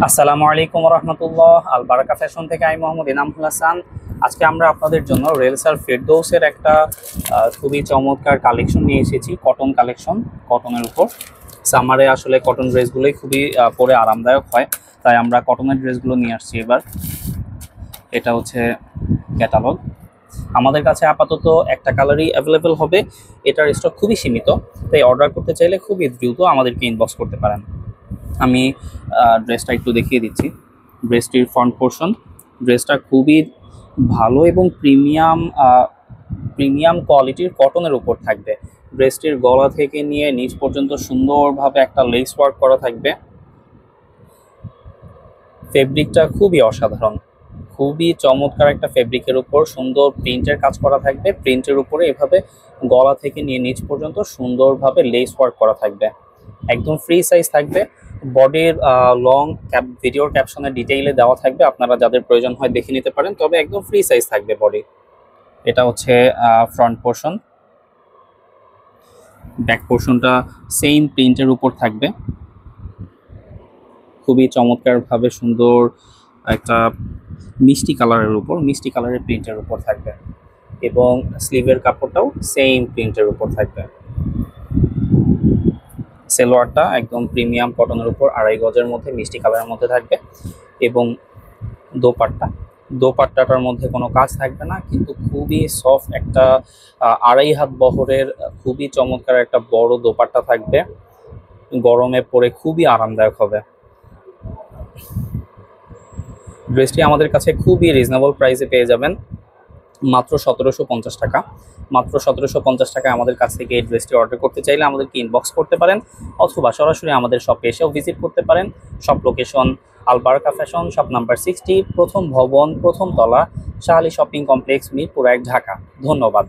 আসসালামু আলাইকুম রহমতুল্লাহ। আল বারাকা ফ্যাশন থেকে আমি মোহাম্মদ এনামুল হাসান। আজকে আমরা আপনাদের জন্য রেলসার ফেরদৌসের একটা খুবই চমৎকার কালেকশন নিয়ে এসেছি, কটন কালেকশন, কটনের উপর। সামারে আসলে কটন ড্রেসগুলোই খুবই পরে আরামদায়ক হয়, তাই আমরা কটনের ড্রেসগুলো নিয়ে আসছি এবার। এটা হচ্ছে ক্যাটালগ। আমাদের কাছে আপাতত একটা কালারই অ্যাভেলেবেল হবে, এটার স্টক খুবই সীমিত, তাই অর্ডার করতে চাইলে খুবই দ্রুত আমাদেরকে ইনবক্স করতে পারেন। আমি ড্রেসটা একটু দেখিয়ে দিচ্ছি। ড্রেসটির ফ্রন্ট পোর্শন, ড্রেসটা খুবই ভালো এবং প্রিমিয়াম কোয়ালিটির কটনের উপর থাকবে। ড্রেসটির গলা থেকে নিয়ে নিচ পর্যন্ত সুন্দরভাবে একটা লেস ওয়ার্ক করা থাকবে। ফেব্রিকটা খুবই অসাধারণ, খুবই চমৎকার একটা ফেব্রিকের উপর সুন্দর প্রিন্টের কাজ করা থাকবে। প্রিন্টের উপরে এভাবে গলা থেকে নিয়ে নিচ পর্যন্ত সুন্দরভাবে লেস ওয়ার্ক করা থাকবে। একদম ফ্রি সাইজ থাকবে। বডির লং ভিডিওর ক্যাপশনে ডিটেইলে দেওয়া থাকবে, আপনারা যাদের প্রয়োজন হয় দেখে নিতে পারেন, তবে একদম ফ্রি সাইজ থাকবে বডি। এটা হচ্ছে ফ্রন্ট পোর্শন। ব্যাক পোর্শনটা সেম প্রিন্টের উপর থাকবে, খুবই চমৎকারভাবে সুন্দর একটা মিষ্টি কালারের উপর, মিষ্টি কালারের প্রিন্টের উপর থাকবে, এবং স্লিভের কাপড়টাও সেম প্রিন্টের উপর থাকবে। সেলোয়ারটা একদম প্রিমিয়াম কটনের উপর 2.5 গজের মধ্যে মিষ্টি কালারের মধ্যে থাকবে, এবং দোপাট্টাটার মধ্যে কোনো কাজ থাকবে না, কিন্তু খুবই সফট একটা 2.5 হাত বহরের খুবই চমৎকার একটা বড় দোপাট্টা থাকবে। গরমে পরে খুবই আরামদায়ক হবে। ড্রেসটি আমাদের কাছে খুবই রিজনেবল প্রাইসে পেয়ে যাবেন, মাত্র 1750 টাকা। মাত্র 1750 টাকায় আমাদের কাছ থেকে এই ড্রেসটি অর্ডার করতে চাইলে আমাদেরকে ইনবক্স করতে পারেন, অথবা সরাসরি আমাদের শপে এসেও ভিজিট করতে পারেন। শপ লোকেশন আল বারাকা ফ্যাশন, শপ নাম্বার 60, প্রথম ভবন, প্রথম তলা, শাহ আলী শপিং কমপ্লেক্স, মিরপুর 1, ঢাকা। ধন্যবাদ।